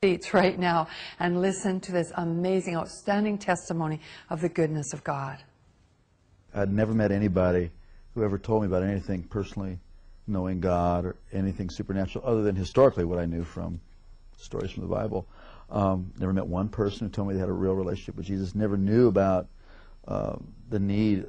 seats right now and listen to this amazing, outstanding testimony of the goodness of God. I'd never met anybody who ever told me about anything personally knowing God or anything supernatural other than historically what I knew from stories from the Bible. Never met one person who told me they had a real relationship with Jesus. Never knew about the need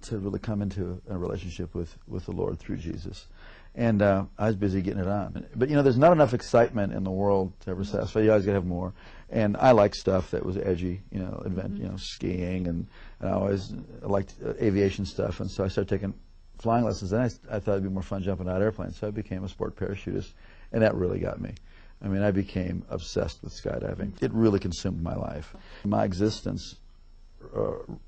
to really come into a relationship with the Lord through Jesus. And I was busy getting it on. But, you know, there's not enough excitement in the world to ever satisfy. You always got to have more. And I like stuff that was edgy, you know, skiing, and I always liked aviation stuff. And so I started taking flying lessons. Then I thought it'd be more fun jumping out of airplanes. So I became a sport parachutist, and that really got me. I mean, I became obsessed with skydiving. It really consumed my life. My existence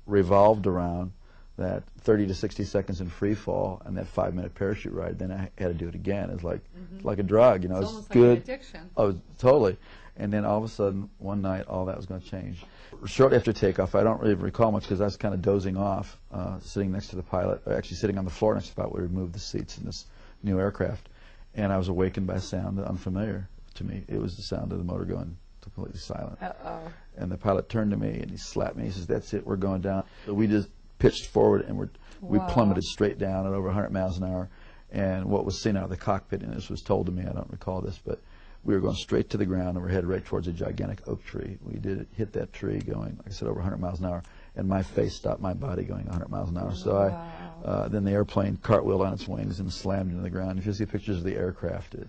revolved around that 30 to 60 seconds in free fall and that 5-minute parachute ride. Then I had to do it again. It's like like a drug, you know. It's it's almost good. like an addiction. Oh, totally. And then all of a sudden, one night, all that was going to change. Shortly after takeoff, I don't really recall much because I was kind of dozing off, sitting next to the pilot, or actually sitting on the floor next to the pilot. We removed the seats in this new aircraft, and I was awakened by a sound unfamiliar to me. It was the sound of the motor going completely silent. Uh-oh. And the pilot turned to me and he slapped me. He says, "That's it, we're going down." So we just pitched forward and we plummeted straight down at over 100 miles an hour. And what was seen out of the cockpit, and this was told to me, I don't recall this, but we were going straight to the ground and we're headed right towards a gigantic oak tree. We did hit that tree going, like I said, over 100 miles an hour, and my face stopped my body going 100 miles an hour. So then the airplane cartwheeled on its wings and slammed into the ground. If you see pictures of the aircraft, it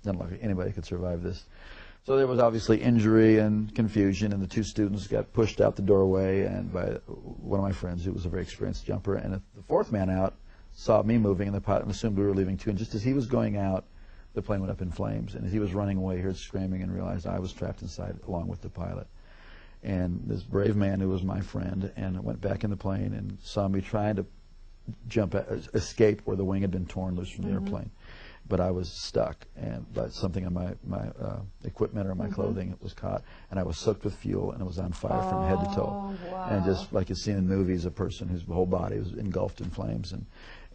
doesn't look like anybody could survive this. So there was obviously injury and confusion, and the two students got pushed out the doorway and by one of my friends who was a very experienced jumper. And the fourth man out saw me moving, and the pilot assumed we were leaving too. And just as he was going out, the plane went up in flames. And as he was running away, he heard screaming and realized I was trapped inside along with the pilot. And this brave man who was my friend and went back in the plane and saw me trying to escape where the wing had been torn loose from the airplane. But I was stuck, and by something on my equipment or my clothing, it was caught, and I was soaked with fuel, and it was on fire from head to toe. Wow. And just like you see in movies, a person whose whole body was engulfed in flames.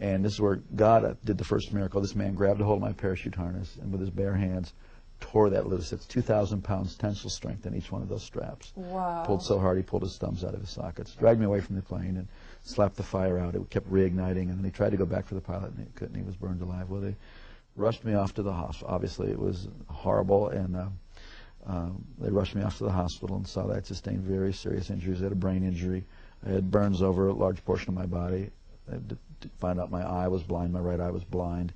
And this is where God did the first miracle. This man grabbed a hold of my parachute harness, and with his bare hands, tore that loose. It's 2,000 pounds tensile strength in each one of those straps. Wow. Pulled so hard he pulled his thumbs out of his sockets. Dragged me away from the plane and slapped the fire out. It kept reigniting, and then he tried to go back for the pilot, and he couldn't. He was burned alive. Well, they rushed me off to the hospital. Obviously, it was horrible, and they rushed me off to the hospital and saw that I sustained very serious injuries. I had a brain injury. I had burns over a large portion of my body. I had to find out my eye was blind. My right eye was blind,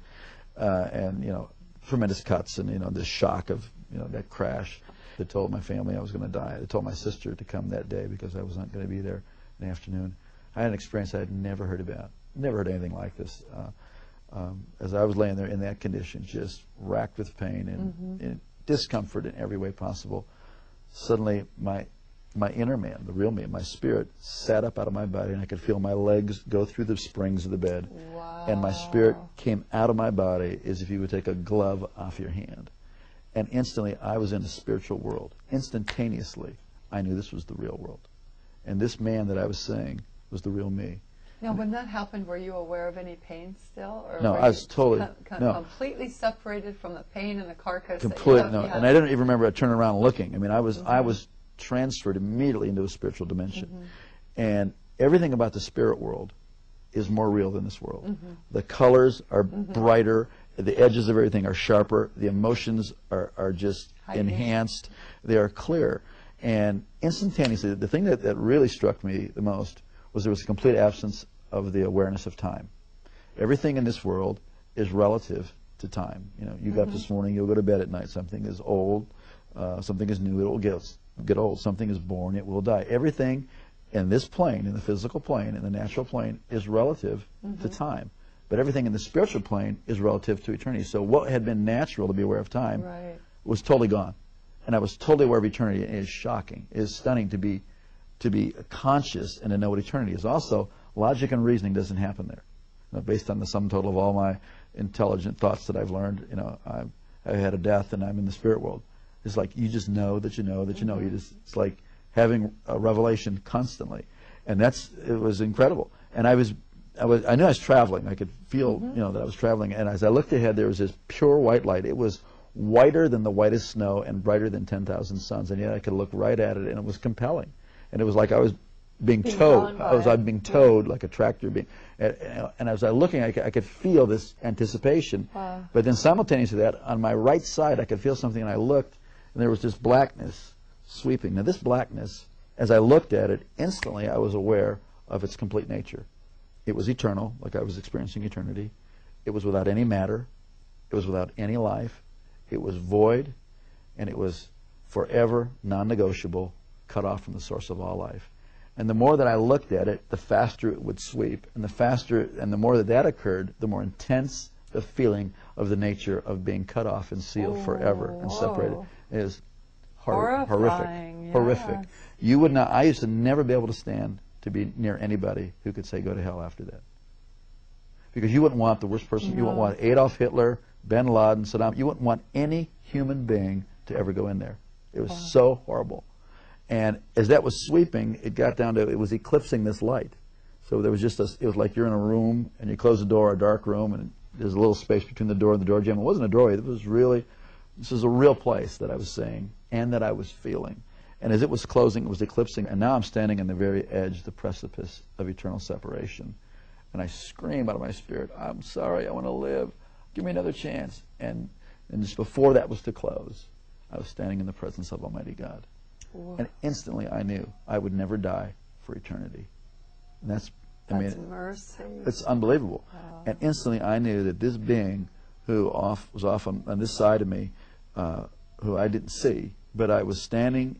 and you know, tremendous cuts, and you know, this shock of that crash. They told my family I was going to die. They told my sister to come that day because I was not going to be there in the afternoon. I had an experience I had never heard about. Never heard anything like this. As I was laying there in that condition, just racked with pain and discomfort in every way possible, suddenly my inner man, the real me, my spirit, sat up out of my body, and I could feel my legs go through the springs of the bed. Wow. And my spirit came out of my body as if you would take a glove off your hand. And instantly, I was in a spiritual world. Instantaneously, I knew this was the real world. And this man that I was seeing was the real me. Now, when that happened, were you aware of any pain still? Or no, were I was totally completely separated from the pain and the carcass? Completely, no. And I didn't even remember turning around and looking. I mean, I was transferred immediately into a spiritual dimension. And everything about the spirit world is more real than this world. The colors are brighter. The edges of everything are sharper. The emotions are just enhanced. They are clear. And instantaneously, the thing that really struck me the most was there was a complete absence of the awareness of time. Everything in this world is relative to time. You know, you got up this morning, you'll go to bed at night. Something is old, something is new, it will get old. Something is born, it will die. Everything in this plane, in the physical plane, in the natural plane, is relative to time. But everything in the spiritual plane is relative to eternity. So what had been natural to be aware of time was totally gone. And I was totally aware of eternity. And it is shocking. It is stunning to be conscious and to know what eternity is. Also, logic and reasoning doesn't happen there. You know, based on the sum total of all my intelligent thoughts that I've learned, you know, I've had a death and I'm in the spirit world. It's like you just know that you know that you know. It's like having a revelation constantly, and it was incredible. And I knew I was traveling. I could feel that I was traveling. And as I looked ahead, there was this pure white light. It was whiter than the whitest snow and brighter than 10,000 suns, and yet I could look right at it, and it was compelling. And it was like I was being towed. I was being towed like a tractor being. And as I was looking, I could feel this anticipation. Wow. But then simultaneously to that, on my right side, I could feel something, and I looked, and there was this blackness sweeping. Now, this blackness, as I looked at it, instantly I was aware of its complete nature. It was eternal, like I was experiencing eternity. It was without any matter. It was without any life. It was void, and it was forever non-negotiable, cut off from the source of all life. And the more that I looked at it, the faster it would sweep. And the faster, and the more that occurred, the more intense the feeling of the nature of being cut off and sealed forever and separated. It is horrific. Yes. Horrific. You would not, I used to never be able to stand to be near anybody who could say go to hell after that. Because you wouldn't want the worst person. No. You wouldn't want Adolf Hitler, bin Laden, Saddam. You wouldn't want any human being to ever go in there. It was so horrible. And as that was sweeping, it got down to, it was eclipsing this light. So there was just a, it was like you're in a room and you close the door, a dark room, and there's a little space between the door and the door jamb. It wasn't a doorway. It was really, this was a real place that I was seeing and that I was feeling. And as it was closing, it was eclipsing. And now I'm standing on the very edge, the precipice of eternal separation. And I scream out of my spirit, I'm sorry, I want to live. Give me another chance. And just before that was to close, I was standing in the presence of Almighty God. Whoa. And instantly I knew I would never die for eternity. And that's mercy. It's unbelievable. Wow. And instantly I knew that this being who was off on this side of me, who I didn't see, but I was standing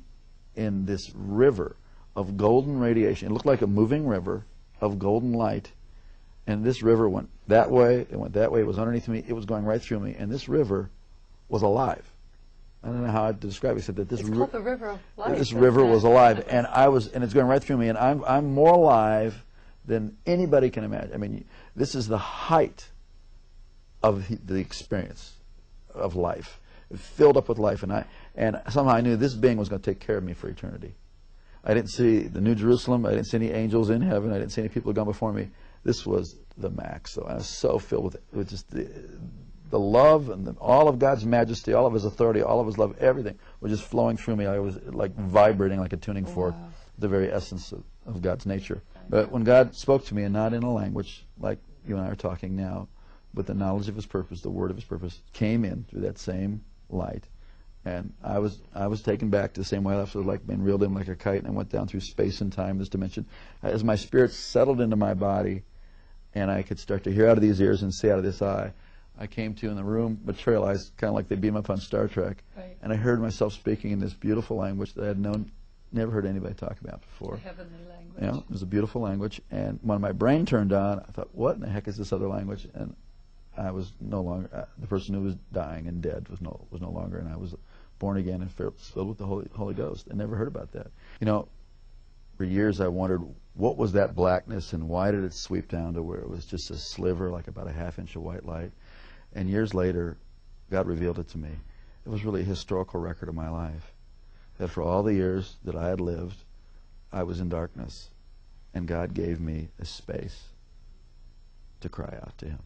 in this river of golden radiation. It looked like a moving river of golden light. And this river went that way, it went that way, it was underneath me, it was going right through me, and this river was alive. I don't know how to describe it, except that this called the river of life. This river was alive, and and it's going right through me, and I'm more alive than anybody can imagine. I mean, this is the height of the experience of life, filled up with life, and somehow I knew this being was going to take care of me for eternity. I didn't see the New Jerusalem, I didn't see any angels in heaven, I didn't see any people who had gone before me. This was the max. So I was so filled with just the love and all of God's majesty, all of His authority, all of His love, everything was just flowing through me. I was like vibrating like a tuning fork, the very essence of God's nature. But when God spoke to me, and not in a language like you and I are talking now, but the knowledge of His purpose, the word of His purpose, came in through that same light. And I was taken back to the same way I was like being reeled in like a kite, and I went down through space and time, this dimension. As my spirit settled into my body, and I could start to hear out of these ears and see out of this eye, I came to in the room, materialized, kind of like they beam up on Star Trek, right. And I heard myself speaking in this beautiful language that I had never heard anybody talk about before. The heavenly language. You know, it was a beautiful language, and when my brain turned on, I thought, what in the heck is this other language? And I was no longer, the person who was dying and dead was no longer, and I was born again and filled with the Holy Ghost. I never heard about that. You know, for years I wondered, what was that blackness and why did it sweep down to where it was just a sliver, like about a half-inch of white light? And years later, God revealed it to me. It was really a historical record of my life. That for all the years that I had lived, I was in darkness. And God gave me a space to cry out to Him.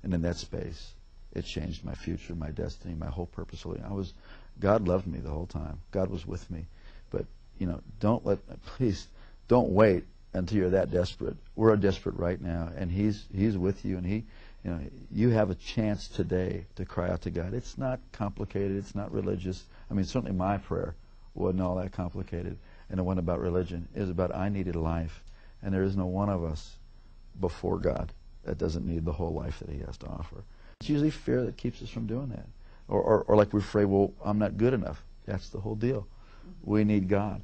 And in that space, it changed my future, my destiny, my whole purpose. God loved me the whole time. God was with me. But, you know, please, don't wait until you're that desperate. We're desperate right now, and He's with you, and you have a chance today to cry out to God. It's not complicated. It's not religious. I mean, certainly my prayer wasn't all that complicated, and it wasn't about religion. It was about I needed life, and there is no one of us before God that doesn't need the whole life that He has to offer. It's usually fear that keeps us from doing that. Or like we're afraid, well, I'm not good enough. That's the whole deal. We need God.